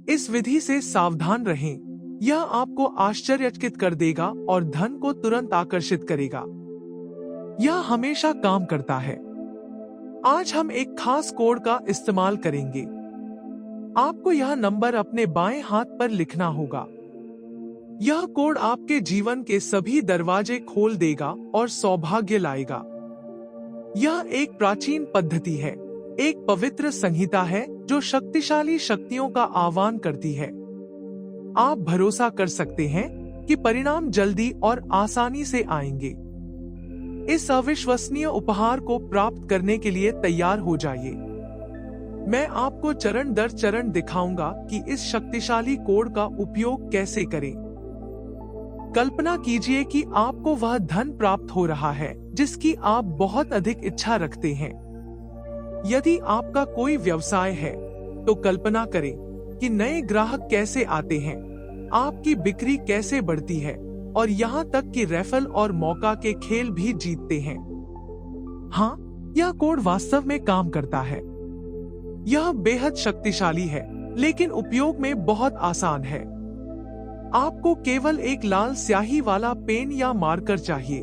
इस विधि से सावधान रहें। यह आपको आश्चर्यचकित कर देगा और धन को तुरंत आकर्षित करेगा। यह हमेशा काम करता है। आज हम एक खास कोड का इस्तेमाल करेंगे। आपको यह नंबर अपने बाएं हाथ पर लिखना होगा। यह कोड आपके जीवन के सभी दरवाजे खोल देगा और सौभाग्य लाएगा। यह एक प्राचीन पद्धति है, एक पवित्र संहिता है जो शक्तिशाली शक्तियों का आह्वान करती है। आप भरोसा कर सकते हैं कि परिणाम जल्दी और आसानी से आएंगे। इस अविश्वसनीय उपहार को प्राप्त करने के लिए तैयार हो जाइए। मैं आपको चरण दर चरण दिखाऊंगा कि इस शक्तिशाली कोड का उपयोग कैसे करें। कल्पना कीजिए कि आपको वह धन प्राप्त हो रहा है जिसकी आप बहुत अधिक इच्छा रखते हैं। यदि आपका कोई व्यवसाय है तो कल्पना करें कि नए ग्राहक कैसे आते हैं, आपकी बिक्री कैसे बढ़ती है और यहाँ तक कि रेफल और मौका के खेल भी जीतते हैं। हाँ, यह कोड वास्तव में काम करता है। यह बेहद शक्तिशाली है लेकिन उपयोग में बहुत आसान है। आपको केवल एक लाल स्याही वाला पेन या मार्कर चाहिए।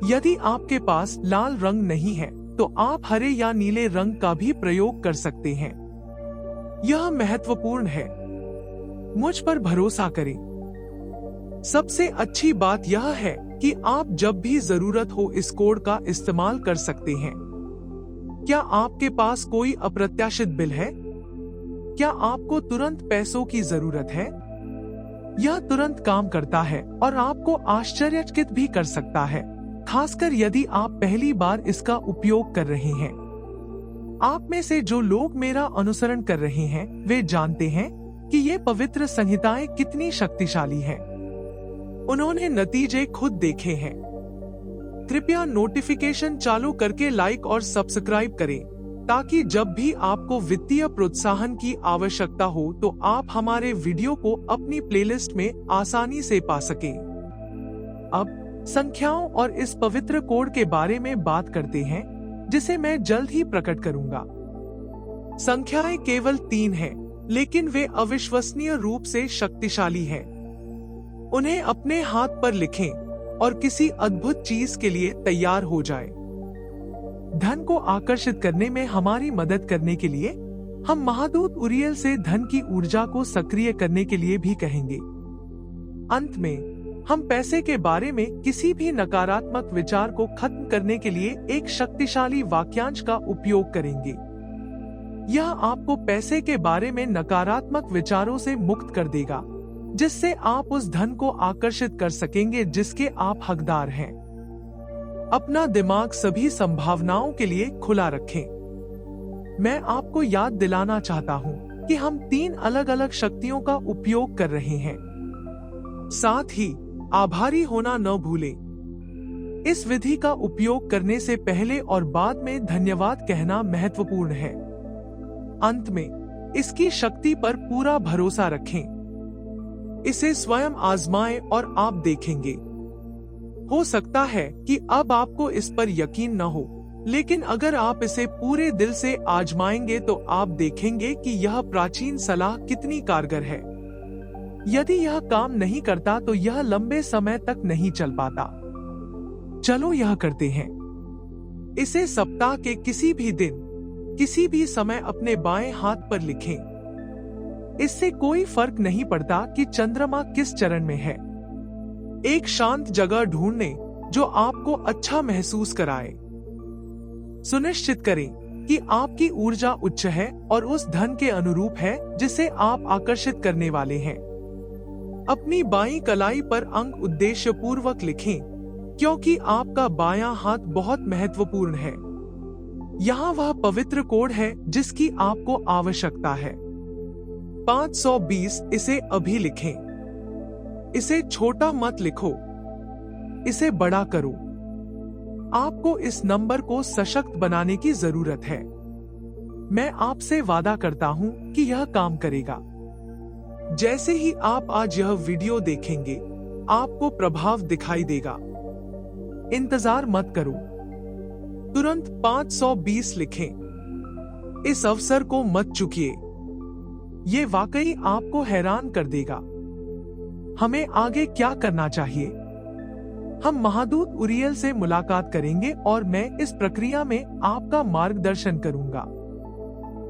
यदि आपके पास लाल रंग नहीं है तो आप हरे या नीले रंग का भी प्रयोग कर सकते हैं। यह महत्वपूर्ण है। मुझ पर भरोसा करें। सबसे अच्छी बात यह है कि आप जब भी जरूरत हो इस कोड का इस्तेमाल कर सकते हैं। क्या आपके पास कोई अप्रत्याशित बिल है? क्या आपको तुरंत पैसों की जरूरत है? यह तुरंत काम करता है और आपको आश्चर्यचकित भी कर सकता है, खासकर यदि आप पहली बार इसका उपयोग कर रहे हैं। आप में से जो लोग मेरा अनुसरण कर रहे हैं वे जानते हैं कि ये पवित्र संहिताएं कितनी शक्तिशाली हैं। उन्होंने नतीजे खुद देखे हैं। कृपया नोटिफिकेशन चालू करके लाइक और सब्सक्राइब करें ताकि जब भी आपको वित्तीय प्रोत्साहन की आवश्यकता हो तो आप हमारे वीडियो को अपनी प्लेलिस्ट में आसानी से पा सकें। अब संख्याओं और इस पवित्र कोड के बारे में बात करते हैं जिसे मैं जल्द ही प्रकट करूंगा। संख्याएं केवल 3 हैं, लेकिन वे अविश्वसनीय रूप से शक्तिशाली हैं। उन्हें अपने हाथ पर लिखें और किसी अद्भुत चीज के लिए तैयार हो जाएं। धन को आकर्षित करने में हमारी मदद करने के लिए हम महादूत उरियल से धन की ऊर्जा को सक्रिय करने के लिए भी कहेंगे। अंत में हम पैसे के बारे में किसी भी नकारात्मक विचार को खत्म करने के लिए एक शक्तिशाली वाक्यांश का उपयोग करेंगे। यह आपको पैसे के बारे में नकारात्मक विचारों से मुक्त कर देगा, जिससे आप उस धन को आकर्षित कर सकेंगे जिसके आप हकदार हैं। अपना दिमाग सभी संभावनाओं के लिए खुला रखें। मैं आपको याद दिलाना चाहता हूँ कि हम 3 अलग अलग शक्तियों का उपयोग कर रहे हैं। साथ ही आभारी होना न भूलें। इस विधि का उपयोग करने से पहले और बाद में धन्यवाद कहना महत्वपूर्ण है। अंत में इसकी शक्ति पर पूरा भरोसा रखें। इसे स्वयं आजमाएं और आप देखेंगे। हो सकता है कि अब आपको इस पर यकीन न हो, लेकिन अगर आप इसे पूरे दिल से आजमाएंगे तो आप देखेंगे कि यह प्राचीन सलाह कितनी कारगर है। यदि यह काम नहीं करता तो यह लंबे समय तक नहीं चल पाता। चलो यह करते हैं। इसे सप्ताह के किसी भी दिन, किसी भी समय अपने बाएं हाथ पर लिखें। इससे कोई फर्क नहीं पड़ता कि चंद्रमा किस चरण में है। एक शांत जगह ढूंढने जो आपको अच्छा महसूस कराए। सुनिश्चित करें कि आपकी ऊर्जा उच्च है और उस धन के अनुरूप है जिसे आप आकर्षित करने वाले हैं। अपनी बाईं कलाई पर अंक उद्देश्य पूर्वक लिखें, क्योंकि आपका बायां हाथ बहुत महत्वपूर्ण है। यहाँ वह पवित्र कोड है जिसकी आपको आवश्यकता है। 520 इसे अभी लिखें। इसे छोटा मत लिखो, इसे बड़ा करो। आपको इस नंबर को सशक्त बनाने की जरूरत है। मैं आपसे वादा करता हूं कि यह काम करेगा। जैसे ही आप आज यह वीडियो देखेंगे, आपको प्रभाव दिखाई देगा। इंतजार मत करो, तुरंत 520 लिखें। इस अवसर को मत चूकिए। ये वाकई आपको हैरान कर देगा। हमें आगे क्या करना चाहिए? हम महादूत उरियल से मुलाकात करेंगे और मैं इस प्रक्रिया में आपका मार्गदर्शन करूंगा।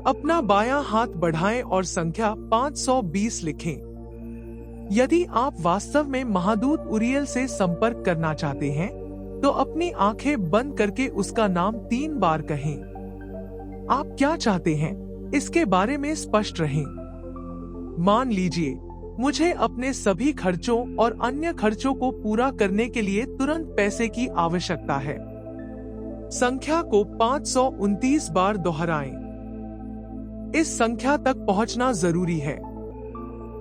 अपना बायां हाथ बढ़ाएं और संख्या 520 लिखें। यदि आप वास्तव में महादूत उरियल से संपर्क करना चाहते हैं, तो अपनी आंखें बंद करके उसका नाम 3 बार कहें। आप क्या चाहते हैं, इसके बारे में स्पष्ट रहें। मान लीजिए, मुझे अपने सभी खर्चों और अन्य खर्चों को पूरा करने के लिए तुरंत पैसे की आवश्यकता है। संख्या को 529 बार दोहराएं। इस संख्या तक पहुंचना जरूरी है।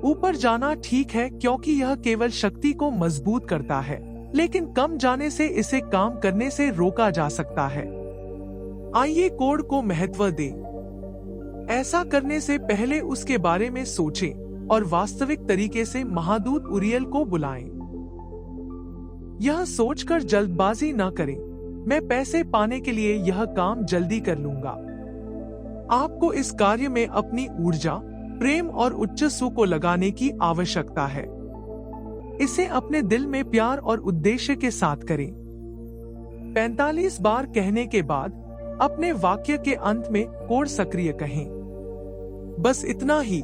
ऊपर जाना ठीक है क्योंकि यह केवल शक्ति को मजबूत करता है, लेकिन कम जाने से इसे काम करने से रोका जा सकता है। आइए कोड को महत्व दें। ऐसा करने से पहले उसके बारे में सोचें और वास्तविक तरीके से महादूत उरियल को बुलाएं। यह सोचकर जल्दबाजी न करें, मैं पैसे पाने के लिए यह काम जल्दी कर लूंगा। आपको इस कार्य में अपनी ऊर्जा, प्रेम और उच्चस्व को लगाने की आवश्यकता है। इसे अपने दिल में प्यार और उद्देश्य के साथ करें। 45 बार कहने के बाद अपने वाक्य के अंत में कोड सक्रिय कहें। बस इतना ही।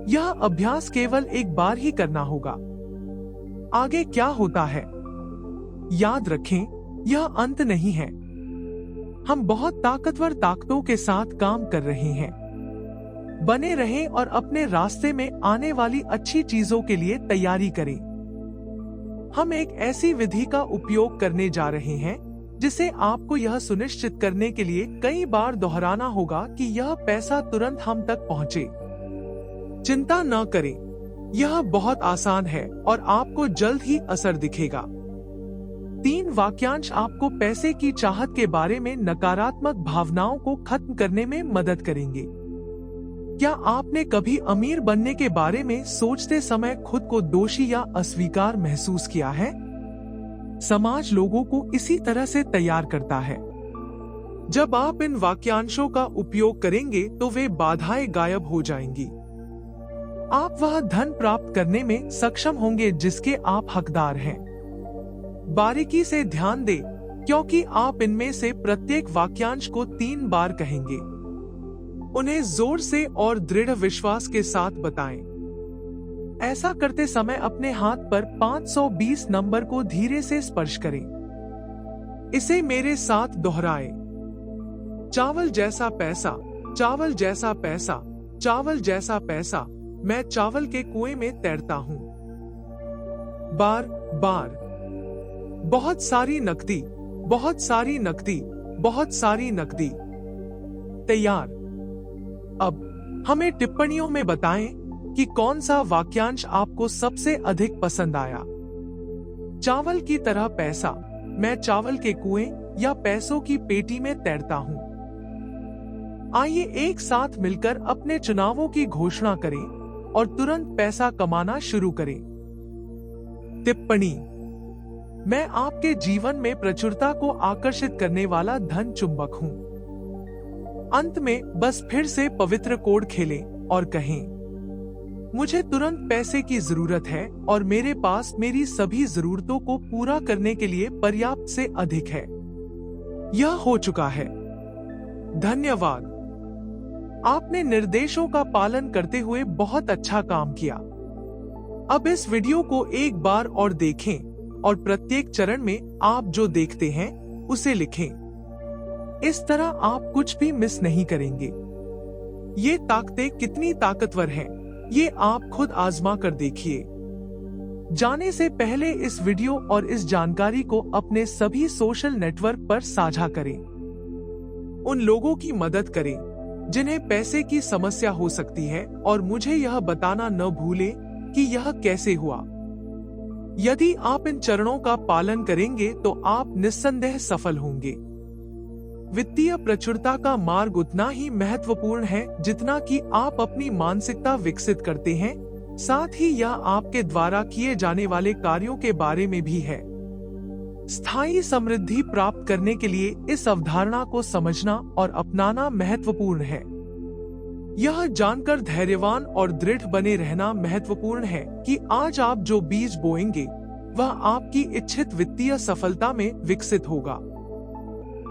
यह अभ्यास केवल एक बार ही करना होगा। आगे क्या होता है? याद रखें, यह अंत नहीं है। हम बहुत ताकतवर ताकतों के साथ काम कर रहे हैं। बने रहें और अपने रास्ते में आने वाली अच्छी चीजों के लिए तैयारी करें। हम एक ऐसी विधि का उपयोग करने जा रहे हैं जिसे आपको यह सुनिश्चित करने के लिए कई बार दोहराना होगा कि यह पैसा तुरंत हम तक पहुंचे। चिंता न करें, यह बहुत आसान है और आपको जल्द ही असर दिखेगा। 3 वाक्यांश आपको पैसे की चाहत के बारे में नकारात्मक भावनाओं को खत्म करने में मदद करेंगे। क्या आपने कभी अमीर बनने के बारे में सोचते समय खुद को दोषी या अस्वीकार महसूस किया है? समाज लोगों को इसी तरह से तैयार करता है। जब आप इन वाक्यांशों का उपयोग करेंगे तो वे बाधाएं गायब हो जाएंगी। आप वह धन प्राप्त करने में सक्षम होंगे जिसके आप हकदार हैं। बारीकी से ध्यान दें, क्योंकि आप इनमें से प्रत्येक वाक्यांश को 3 बार कहेंगे। उन्हें जोर से और दृढ़ विश्वास के साथ बताएं। ऐसा करते समय अपने हाथ पर 520 नंबर को धीरे से स्पर्श करें। इसे मेरे साथ दोहराएं। चावल जैसा पैसा, चावल जैसा पैसा, चावल जैसा पैसा, मैं चावल के कुएं में तैरता हूं। बार बार। बहुत सारी नकदी, बहुत सारी नकदी, बहुत सारी नकदी। तैयार। अब हमें टिप्पणियों में बताएं कि कौन सा वाक्यांश आपको सबसे अधिक पसंद आया। चावल की तरह पैसा, मैं चावल के कुएं या पैसों की पेटी में तैरता हूं। आइए एक साथ मिलकर अपने चुनावों की घोषणा करें और तुरंत पैसा कमाना शुरू करें। टिप्पणी। मैं आपके जीवन में प्रचुरता को आकर्षित करने वाला धन चुंबक हूं। अंत में बस फिर से पवित्र कोड खेलें और कहें, मुझे तुरंत पैसे की जरूरत है और मेरे पास मेरी सभी जरूरतों को पूरा करने के लिए पर्याप्त से अधिक है। यह हो चुका है। धन्यवाद। आपने निर्देशों का पालन करते हुए बहुत अच्छा काम किया। अब इस वीडियो को एक बार और देखें और प्रत्येक चरण में आप जो देखते हैं उसे लिखें। इस तरह आप कुछ भी मिस नहीं करेंगे। ये ताकतें कितनी ताकतवर हैं, ये आप खुद आजमा कर देखिए। जाने से पहले इस वीडियो और इस जानकारी को अपने सभी सोशल नेटवर्क पर साझा करें। उन लोगों की मदद करें जिन्हें पैसे की समस्या हो सकती है और मुझे यह बताना न भूलें कि यह कैसे हुआ। यदि आप इन चरणों का पालन करेंगे तो आप निस्संदेह सफल होंगे। वित्तीय प्रचुरता का मार्ग उतना ही महत्वपूर्ण है जितना कि आप अपनी मानसिकता विकसित करते हैं, साथ ही यह आपके द्वारा किए जाने वाले कार्यों के बारे में भी है। स्थायी समृद्धि प्राप्त करने के लिए इस अवधारणा को समझना और अपनाना महत्वपूर्ण है। यह जानकर धैर्यवान और दृढ़ बने रहना महत्वपूर्ण है कि आज आप जो बीज बोएंगे वह आपकी इच्छित वित्तीय सफलता में विकसित होगा।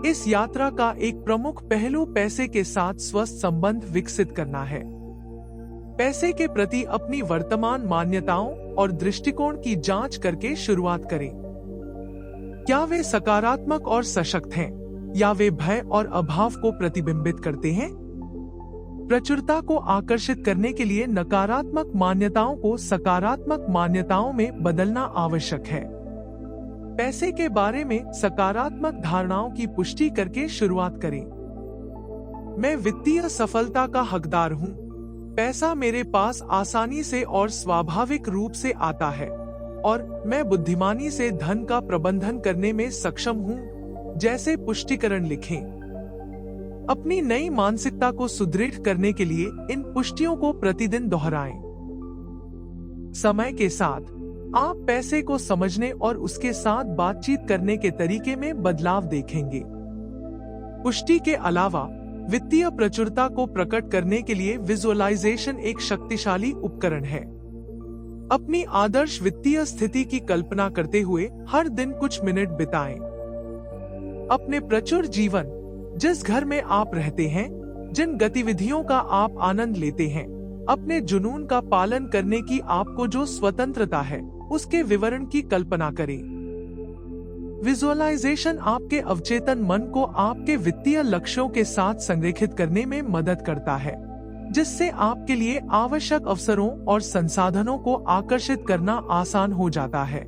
इस यात्रा का एक प्रमुख पहलू पैसे के साथ स्वस्थ संबंध विकसित करना है। पैसे के प्रति अपनी वर्तमान मान्यताओं और दृष्टिकोण की जांच करके शुरुआत करें। क्या वे सकारात्मक और सशक्त हैं, या वे भय और अभाव को प्रतिबिंबित करते हैं? प्रचुरता को आकर्षित करने के लिए नकारात्मक मान्यताओं को सकारात्मक मान्यताओं में बदलना आवश्यक है। पैसे के बारे में सकारात्मक धारणाओं की पुष्टि करके शुरुआत करें। मैं वित्तीय सफलता का हकदार हूँ। पैसा मेरे पास आसानी से और स्वाभाविक रूप से आता है और मैं बुद्धिमानी से धन का प्रबंधन करने में सक्षम हूँ, जैसे पुष्टिकरण लिखें। अपनी नई मानसिकता को सुदृढ़ करने के लिए इन पुष्टियों को प्रतिदिन दोहराएं। समय के साथ आप पैसे को समझने और उसके साथ बातचीत करने के तरीके में बदलाव देखेंगे। पुष्टि के अलावा वित्तीय प्रचुरता को प्रकट करने के लिए विजुअलाइजेशन एक शक्तिशाली उपकरण है। अपनी आदर्श वित्तीय स्थिति की कल्पना करते हुए हर दिन कुछ मिनट बिताएं। अपने प्रचुर जीवन, जिस घर में आप रहते हैं, जिन गतिविधियों का आप आनंद लेते हैं, अपने जुनून का पालन करने की आपको जो स्वतंत्रता है, उसके विवरण की कल्पना करें। विजुअलाइजेशन आपके अवचेतन मन को आपके वित्तीय लक्ष्यों के साथ संरेखित करने में मदद करता है, जिससे आपके लिए आवश्यक अवसरों और संसाधनों को आकर्षित करना आसान हो जाता है।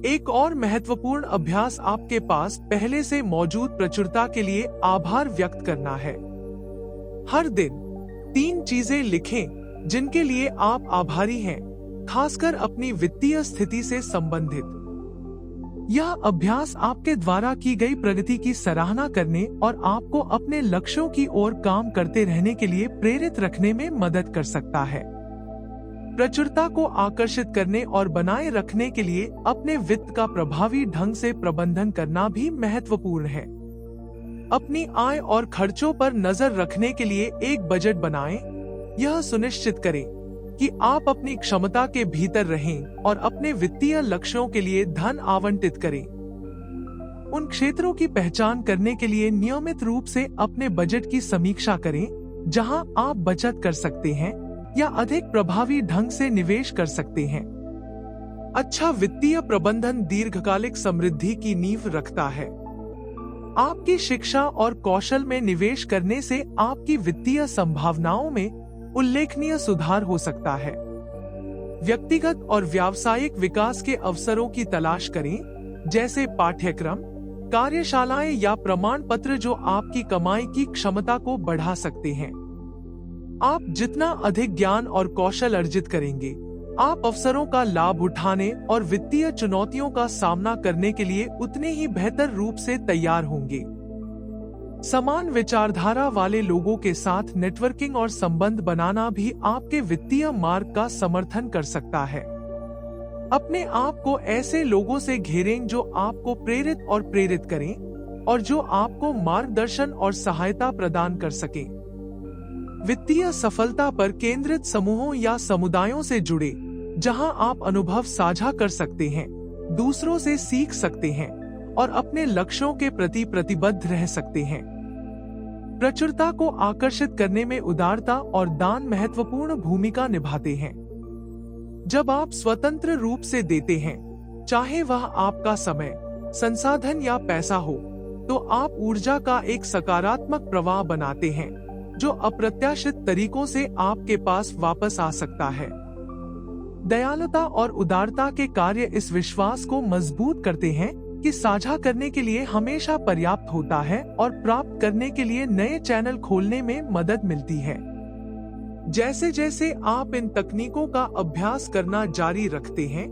एक और महत्वपूर्ण अभ्यास आपके पास पहले से मौजूद प्रचुरता के लिए आभार व्यक्त करना है। हर दिन 3 चीजें लिखें जिनके लिए आप आभारी हैं, खासकर अपनी वित्तीय स्थिति से संबंधित। यह अभ्यास आपके द्वारा की गई प्रगति की सराहना करने और आपको अपने लक्ष्यों की ओर काम करते रहने के लिए प्रेरित रखने में मदद कर सकता है। प्रचुरता को आकर्षित करने और बनाए रखने के लिए अपने वित्त का प्रभावी ढंग से प्रबंधन करना भी महत्वपूर्ण है। अपनी आय और खर्चों पर नजर रखने के लिए एक बजट बनाएं। यह सुनिश्चित करें कि आप अपनी क्षमता के भीतर रहें और अपने वित्तीय लक्ष्यों के लिए धन आवंटित करें। उन क्षेत्रों की पहचान करने के लिए नियमित रूप से अपने बजट की समीक्षा करें जहां आप बचत कर सकते हैं या अधिक प्रभावी ढंग से निवेश कर सकते हैं। अच्छा वित्तीय प्रबंधन दीर्घकालिक समृद्धि की नींव रखता है। आपकी शिक्षा और कौशल में निवेश करने से आपकी वित्तीय संभावनाओं में उल्लेखनीय सुधार हो सकता है। व्यक्तिगत और व्यावसायिक विकास के अवसरों की तलाश करें, जैसे पाठ्यक्रम, कार्यशालाएं या प्रमाण पत्र जो आपकी कमाई की क्षमता को बढ़ा सकते हैं। आप जितना अधिक ज्ञान और कौशल अर्जित करेंगे, आप अवसरों का लाभ उठाने और वित्तीय चुनौतियों का सामना करने के लिए उतने ही बेहतर रूप से तैयार होंगे। समान विचारधारा वाले लोगों के साथ नेटवर्किंग और संबंध बनाना भी आपके वित्तीय मार्ग का समर्थन कर सकता है। अपने आप को ऐसे लोगों से घेरें जो आपको प्रेरित और प्रेरित करें और जो आपको मार्गदर्शन और सहायता प्रदान कर सकें। वित्तीय सफलता पर केंद्रित समूहों या समुदायों से जुड़े, जहां आप अनुभव साझा कर सकते हैं, दूसरों से सीख सकते हैं और अपने लक्ष्यों के प्रति प्रतिबद्ध रह सकते हैं। प्रचुरता को आकर्षित करने में उदारता और दान महत्वपूर्ण भूमिका निभाते हैं। जब आप स्वतंत्र रूप से देते हैं, चाहे वह आपका समय, संसाधन या पैसा हो, तो आप ऊर्जा का एक सकारात्मक प्रवाह बनाते हैं जो अप्रत्याशित तरीकों से आपके पास वापस आ सकता है। दयालुता और उदारता के कार्य इस विश्वास को मजबूत करते हैं कि साझा करने के लिए हमेशा पर्याप्त होता है और प्राप्त करने के लिए नए चैनल खोलने में मदद मिलती है। जैसे जैसे आप इन तकनीकों का अभ्यास करना जारी रखते हैं,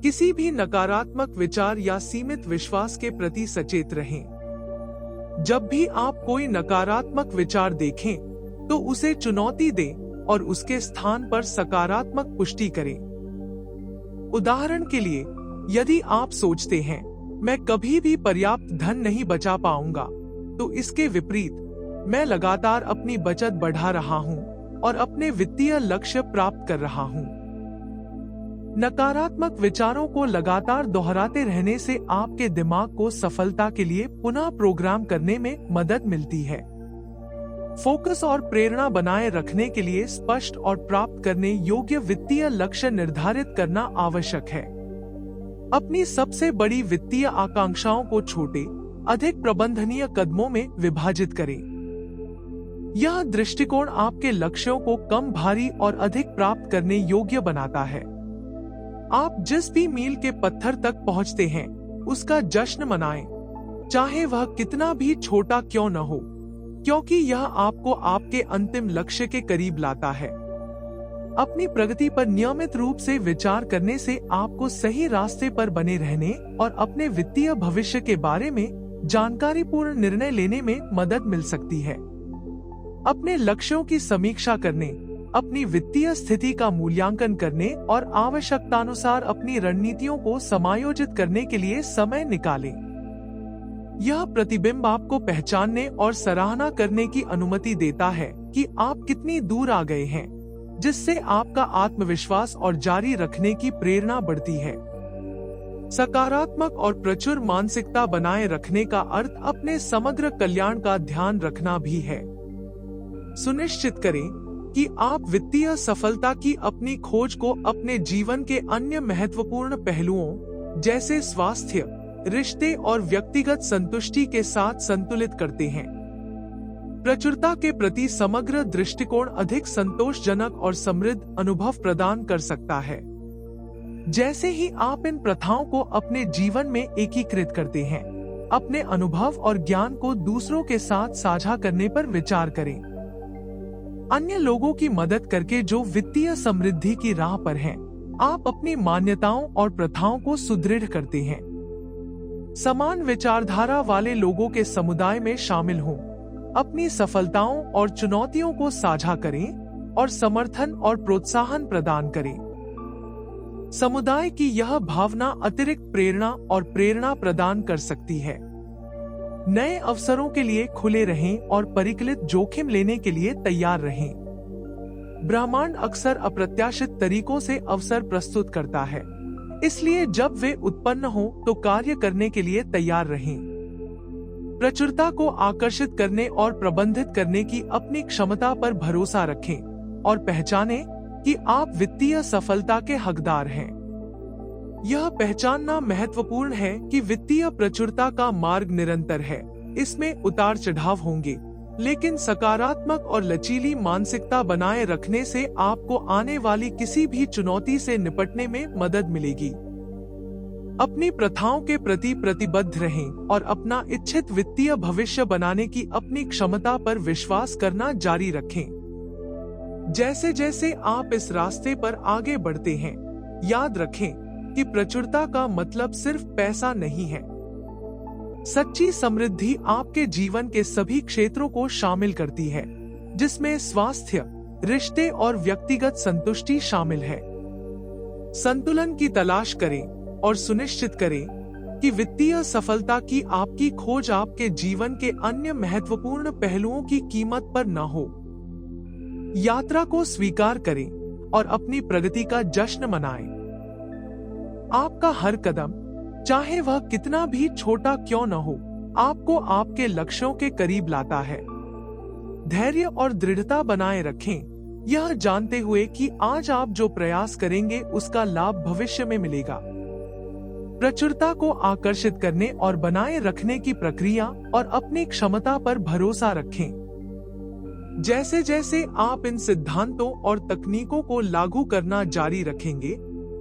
किसी भी नकारात्मक विचार या सीमित विश्वास के प्रति सचेत रहें। जब भी आप कोई नकारात्मक विचार देखें, तो उसे चुनौती दें और उसके स्थान पर सकारात्मक पुष्टि करें। उदाहरण के लिए, यदि आप सोचते हैं, मैं कभी भी पर्याप्त धन नहीं बचा पाऊंगा, तो इसके विपरीत, मैं लगातार अपनी बचत बढ़ा रहा हूं और अपने वित्तीय लक्ष्य प्राप्त कर रहा हूँ। नकारात्मक विचारों को लगातार दोहराते रहने से आपके दिमाग को सफलता के लिए पुनः प्रोग्राम करने में मदद मिलती है। फोकस और प्रेरणा बनाए रखने के लिए स्पष्ट और प्राप्त करने योग्य वित्तीय लक्ष्य निर्धारित करना आवश्यक है। अपनी सबसे बड़ी वित्तीय आकांक्षाओं को छोटे, अधिक प्रबंधनीय कदमों में विभाजित करें। यह दृष्टिकोण आपके लक्ष्यों को कम भारी और अधिक प्राप्त करने योग्य बनाता है। आप जिस भी मील के पत्थर तक पहुंचते हैं, उसका जश्न मनाएं, चाहे वह कितना भी छोटा क्यों न हो, क्योंकि यह आपको आपके अंतिम लक्ष्य के करीब लाता है। अपनी प्रगति पर नियमित रूप से विचार करने से आपको सही रास्ते पर बने रहने और अपने वित्तीय भविष्य के बारे में जानकारीपूर्ण निर्णय लेने में मदद मिल सकती है। अपने लक्ष्यों की समीक्षा करने, अपनी वित्तीय स्थिति का मूल्यांकन करने और आवश्यकतानुसार अपनी रणनीतियों को समायोजित करने के लिए समय निकालें। यह प्रतिबिंब आपको पहचानने और सराहना करने की अनुमति देता है कि आप कितनी दूर आ गए हैं, जिससे आपका आत्मविश्वास और जारी रखने की प्रेरणा बढ़ती है। सकारात्मक और प्रचुर मानसिकता बनाए रखने का अर्थ अपने समग्र कल्याण का ध्यान रखना भी है। सुनिश्चित करें कि आप वित्तीय सफलता की अपनी खोज को अपने जीवन के अन्य महत्वपूर्ण पहलुओं जैसे स्वास्थ्य, रिश्ते और व्यक्तिगत संतुष्टि के साथ संतुलित करते हैं। प्रचुरता के प्रति समग्र दृष्टिकोण अधिक संतोषजनक और समृद्ध अनुभव प्रदान कर सकता है। जैसे ही आप इन प्रथाओं को अपने जीवन में एकीकृत करते हैं, अपने अनुभव और ज्ञान को दूसरों के साथ साझा करने पर विचार करें। अन्य लोगों की मदद करके जो वित्तीय समृद्धि की राह पर हैं, आप अपनी मान्यताओं और प्रथाओं को सुदृढ़ करते हैं। समान विचारधारा वाले लोगों के समुदाय में शामिल हों, अपनी सफलताओं और चुनौतियों को साझा करें और समर्थन और प्रोत्साहन प्रदान करें। समुदाय की यह भावना अतिरिक्त प्रेरणा और प्रेरणा प्रदान कर सकती है। नए अवसरों के लिए खुले रहें और परिकलित जोखिम लेने के लिए तैयार रहें। ब्रह्मांड अक्सर अप्रत्याशित तरीकों से अवसर प्रस्तुत करता है, इसलिए जब वे उत्पन्न हो तो कार्य करने के लिए तैयार रहें। प्रचुरता को आकर्षित करने और प्रबंधित करने की अपनी क्षमता पर भरोसा रखें और पहचानें कि आप वित्तीय सफलता के हकदार हैं। यह पहचानना महत्वपूर्ण है कि वित्तीय प्रचुरता का मार्ग निरंतर है, इसमें उतार चढ़ाव होंगे, लेकिन सकारात्मक और लचीली मानसिकता बनाए रखने से आपको आने वाली किसी भी चुनौती से निपटने में मदद मिलेगी। अपनी प्रथाओं के प्रति प्रतिबद्ध रहें और अपना इच्छित वित्तीय भविष्य बनाने की अपनी क्षमता पर विश्वास करना जारी रखें। जैसे जैसे आप इस रास्ते पर आगे बढ़ते हैं, याद रखें कि प्रचुरता का मतलब सिर्फ पैसा नहीं है। सच्ची समृद्धि आपके जीवन के सभी क्षेत्रों को शामिल करती है, जिसमें स्वास्थ्य, रिश्ते और व्यक्तिगत संतुष्टि शामिल है। संतुलन की तलाश करें और सुनिश्चित करें कि वित्तीय सफलता की आपकी खोज आपके जीवन के अन्य महत्वपूर्ण पहलुओं की कीमत पर न हो। यात्रा को स्वीकार करें और अपनी प्रगति का जश्न मनाएं। आपका हर कदम, चाहे वह कितना भी छोटा क्यों न हो, आपको आपके लक्ष्यों के करीब लाता है। धैर्य और दृढ़ता बनाए रखें, यह जानते हुए कि आज आप जो प्रयास करेंगे उसका लाभ भविष्य में मिलेगा। प्रचुरता को आकर्षित करने और बनाए रखने की प्रक्रिया और अपनी क्षमता पर भरोसा रखें। जैसे जैसे आप इन सिद्धांतों और तकनीकों को लागू करना जारी रखेंगे,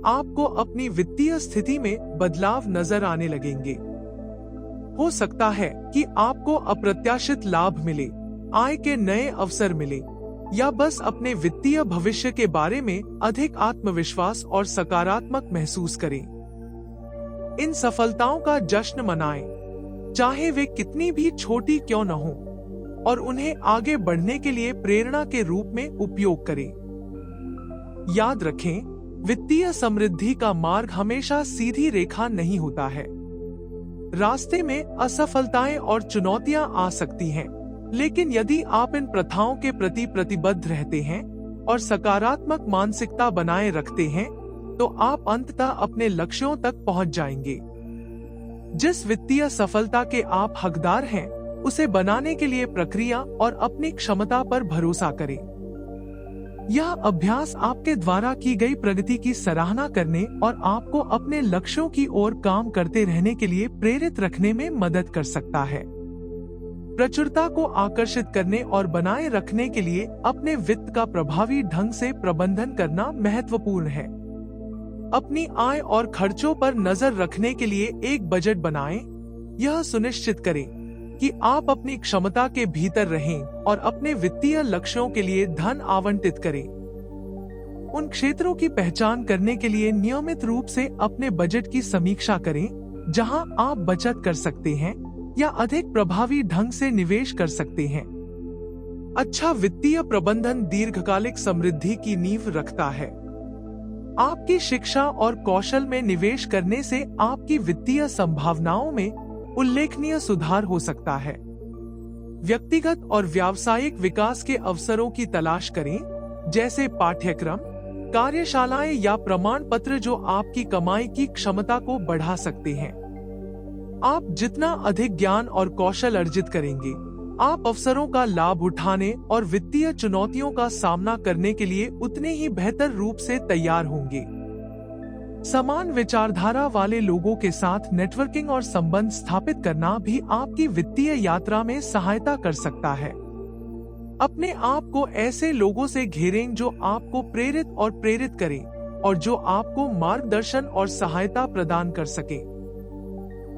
आपको अपनी वित्तीय स्थिति में बदलाव नजर आने लगेंगे। हो सकता है कि आपको अप्रत्याशित लाभ मिले, आय के नए अवसर मिले, या बस अपने वित्तीय भविष्य के बारे में अधिक आत्मविश्वास और सकारात्मक महसूस करें। इन सफलताओं का जश्न मनाएं, चाहे वे कितनी भी छोटी क्यों न हो, और उन्हें आगे बढ़ने के लिए प्रेरणा के रूप में उपयोग करें। याद रखें, वित्तीय समृद्धि का मार्ग हमेशा सीधी रेखा नहीं होता है। रास्ते में असफलताएं और चुनौतियां आ सकती हैं, लेकिन यदि आप इन प्रथाओं के प्रति प्रतिबद्ध रहते हैं और सकारात्मक मानसिकता बनाए रखते हैं तो आप अंततः अपने लक्ष्यों तक पहुंच जाएंगे। जिस वित्तीय सफलता के आप हकदार हैं, उसे बनाने के लिए प्रक्रिया और अपनी क्षमता पर भरोसा करें। यह अभ्यास आपके द्वारा की गई प्रगति की सराहना करने और आपको अपने लक्ष्यों की ओर काम करते रहने के लिए प्रेरित रखने में मदद कर सकता है। प्रचुरता को आकर्षित करने और बनाए रखने के लिए अपने वित्त का प्रभावी ढंग से प्रबंधन करना महत्वपूर्ण है। अपनी आय और खर्चों पर नजर रखने के लिए एक बजट बनाएं। यह सुनिश्चित करें कि आप अपनी क्षमता के भीतर रहें और अपने वित्तीय लक्ष्यों के लिए धन आवंटित करें। उन क्षेत्रों की पहचान करने के लिए नियमित रूप से अपने बजट की समीक्षा करें जहां आप बचत कर सकते हैं या अधिक प्रभावी ढंग से निवेश कर सकते हैं। अच्छा वित्तीय प्रबंधन दीर्घकालिक समृद्धि की नींव रखता है। आपकी शिक्षा और कौशल में निवेश करने से आपकी वित्तीय संभावनाओं में उल्लेखनीय सुधार हो सकता है। व्यक्तिगत और व्यावसायिक विकास के अवसरों की तलाश करें, जैसे पाठ्यक्रम, कार्यशालाएं या प्रमाण पत्र जो आपकी कमाई की क्षमता को बढ़ा सकते हैं। आप जितना अधिक ज्ञान और कौशल अर्जित करेंगे, आप अवसरों का लाभ उठाने और वित्तीय चुनौतियों का सामना करने के लिए उतने ही बेहतर रूप से तैयार होंगे। समान विचारधारा वाले लोगों के साथ नेटवर्किंग और संबंध स्थापित करना भी आपकी वित्तीय यात्रा में सहायता कर सकता है। अपने आप को ऐसे लोगों से घेरें जो आपको प्रेरित करें और जो आपको मार्गदर्शन और सहायता प्रदान कर सके।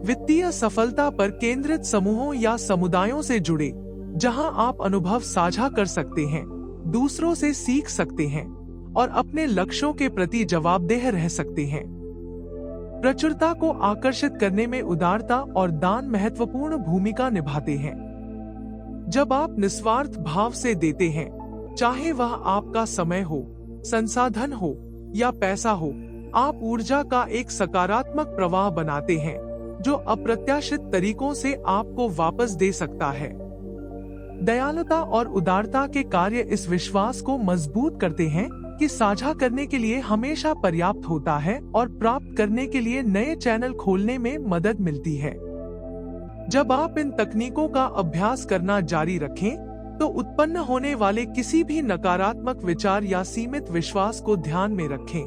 वित्तीय सफलता पर केंद्रित समूहों या समुदायों से जुड़े, जहां आप अनुभव साझा कर सकते हैं, दूसरों से सीख सकते हैं और अपने लक्ष्यों के प्रति जवाबदेह रह सकते हैं। प्रचुरता को आकर्षित करने में उदारता और दान महत्वपूर्ण भूमिका निभाते हैं। जब आप निस्वार्थ भाव से देते हैं, चाहे वह आपका समय हो, संसाधन हो या पैसा हो, आप ऊर्जा का एक सकारात्मक प्रवाह बनाते हैं जो अप्रत्याशित तरीकों से आपको वापस दे सकता है। दयालुता और उदारता के कार्य इस विश्वास को मजबूत करते हैं कि साझा करने के लिए हमेशा पर्याप्त होता है और प्राप्त करने के लिए नए चैनल खोलने में मदद मिलती है। जब आप इन तकनीकों का अभ्यास करना जारी रखें, तो उत्पन्न होने वाले किसी भी नकारात्मक विचार या सीमित विश्वास को ध्यान में रखें।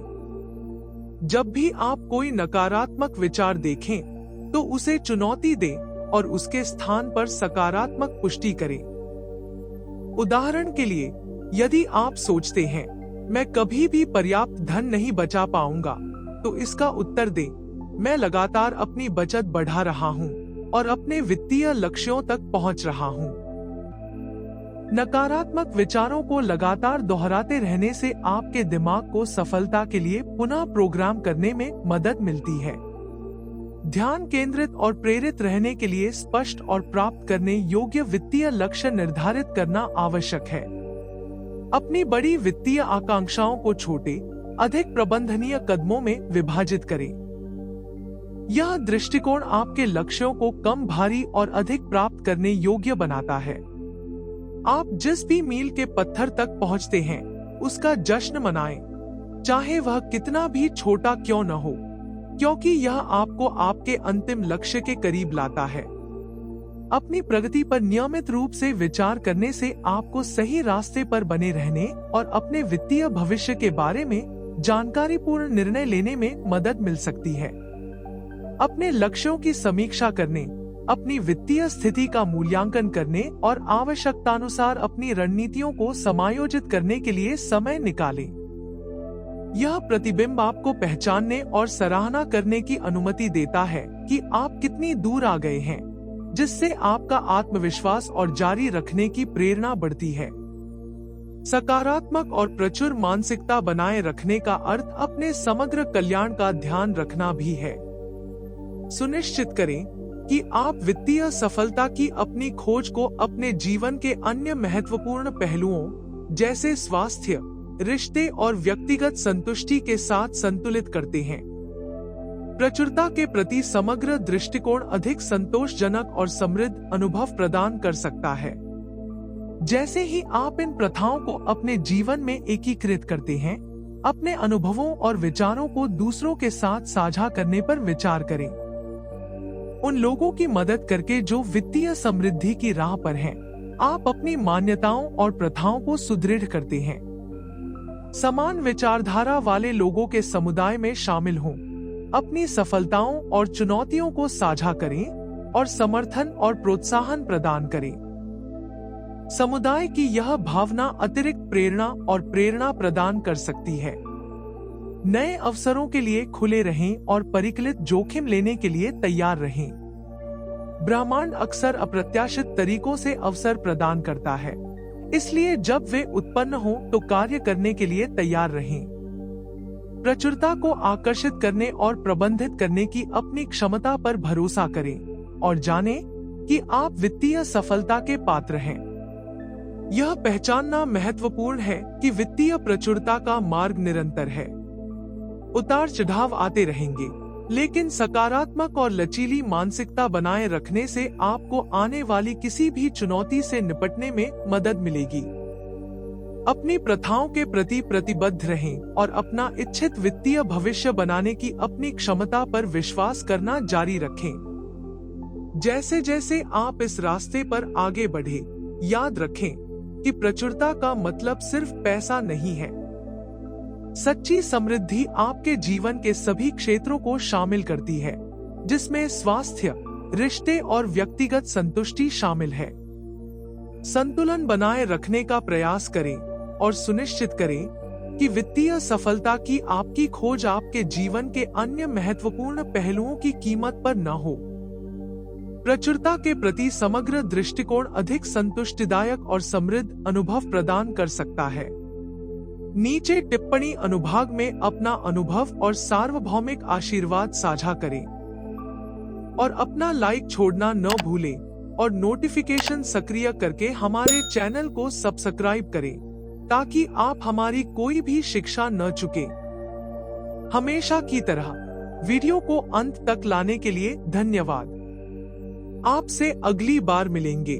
जब भी आप कोई नकारात्मक विचार देखें, तो उसे चुनौती दें और उसके स्थान पर सकारात्मक पुष्टि करें। उदाहरण के लिए, यदि आप सोचते हैं, मैं कभी भी पर्याप्त धन नहीं बचा पाऊंगा, तो इसका उत्तर दें, मैं लगातार अपनी बचत बढ़ा रहा हूं और अपने वित्तीय लक्ष्यों तक पहुंच रहा हूं। नकारात्मक विचारों को लगातार दोहराते रहने से आपके दिमाग को सफलता के लिए पुनः प्रोग्राम करने में मदद मिलती है। ध्यान केंद्रित और प्रेरित रहने के लिए स्पष्ट और प्राप्त करने योग्य वित्तीय लक्ष्य निर्धारित करना आवश्यक है। अपनी बड़ी वित्तीय आकांक्षाओं को छोटे, अधिक प्रबंधनीय कदमों में विभाजित करें। यह दृष्टिकोण आपके लक्ष्यों को कम भारी और अधिक प्राप्त करने योग्य बनाता है। आप जिस भी मील के पत्थर तक पहुंचते हैं, उसका जश्न मनाएं, चाहे वह कितना भी छोटा क्यों न हो, क्योंकि यह आपको आपके अंतिम लक्ष्य के करीब लाता है। अपनी प्रगति पर नियमित रूप से विचार करने से आपको सही रास्ते पर बने रहने और अपने वित्तीय भविष्य के बारे में जानकारीपूर्ण निर्णय लेने में मदद मिल सकती है। अपने लक्ष्यों की समीक्षा करने, अपनी वित्तीय स्थिति का मूल्यांकन करने और आवश्यकतानुसार अपनी रणनीतियों को समायोजित करने के लिए समय निकालें। यह प्रतिबिंब आपको पहचानने और सराहना करने की अनुमति देता है कि आप कितनी दूर आ गए हैं, जिससे आपका आत्मविश्वास और जारी रखने की प्रेरणा बढ़ती है। सकारात्मक और प्रचुर मानसिकता बनाए रखने का अर्थ अपने समग्र कल्याण का ध्यान रखना भी है। सुनिश्चित करें कि आप वित्तीय सफलता की अपनी खोज को अपने जीवन के अन्य महत्वपूर्ण पहलुओं जैसे स्वास्थ्य, रिश्ते और व्यक्तिगत संतुष्टि के साथ संतुलित करते हैं। प्रचुरता के प्रति समग्र दृष्टिकोण अधिक संतोषजनक और समृद्ध अनुभव प्रदान कर सकता है। जैसे ही आप इन प्रथाओं को अपने जीवन में एकीकृत करते हैं, अपने अनुभवों और विचारों को दूसरों के साथ साझा करने पर विचार करें। उन लोगों की मदद करके जो वित्तीय समृद्धि की राह पर हैं, आप अपनी मान्यताओं और प्रथाओं को सुदृढ़ करते हैं। समान विचारधारा वाले लोगों के समुदाय में शामिल हों, अपनी सफलताओं और चुनौतियों को साझा करें और समर्थन और प्रोत्साहन प्रदान करें। समुदाय की यह भावना अतिरिक्त प्रेरणा और प्रेरणा प्रदान कर सकती है। नए अवसरों के लिए खुले रहें और परिकलित जोखिम लेने के लिए तैयार रहें। ब्रह्मांड अक्सर अप्रत्याशित तरीकों से अवसर प्रदान करता है, इसलिए जब वे उत्पन्न हो तो कार्य करने के लिए तैयार रहें। प्रचुरता को आकर्षित करने और प्रबंधित करने की अपनी क्षमता पर भरोसा करें और जानें कि आप वित्तीय सफलता के पात्र हैं। यह पहचानना महत्वपूर्ण है कि वित्तीय प्रचुरता का मार्ग निरंतर है। उतार चढ़ाव आते रहेंगे, लेकिन सकारात्मक और लचीली मानसिकता बनाए रखने से आपको आने वाली किसी भी चुनौती से निपटने में मदद मिलेगी। अपनी प्रथाओं के प्रति प्रतिबद्ध रहें और अपना इच्छित वित्तीय भविष्य बनाने की अपनी क्षमता पर विश्वास करना जारी रखें। जैसे जैसे आप इस रास्ते पर आगे बढ़े, याद रखें कि प्रचुरता का मतलब सिर्फ पैसा नहीं है। सच्ची समृद्धि आपके जीवन के सभी क्षेत्रों को शामिल करती है, जिसमें स्वास्थ्य, रिश्ते और व्यक्तिगत संतुष्टि शामिल है। संतुलन बनाए रखने का प्रयास करें और सुनिश्चित करें कि वित्तीय सफलता की आपकी खोज आपके जीवन के अन्य महत्वपूर्ण पहलुओं की कीमत पर न हो। प्रचुरता के प्रति समग्र दृष्टिकोण अधिक संतुष्टिदायक और समृद्ध अनुभव प्रदान कर सकता है। नीचे टिप्पणी अनुभाग में अपना अनुभव और सार्वभौमिक आशीर्वाद साझा करें और अपना लाइक छोड़ना न भूलें और नोटिफिकेशन सक्रिय करके हमारे चैनल को सब्सक्राइब करें ताकि आप हमारी कोई भी शिक्षा न चुके। हमेशा की तरह वीडियो को अंत तक लाने के लिए धन्यवाद। आपसे अगली बार मिलेंगे।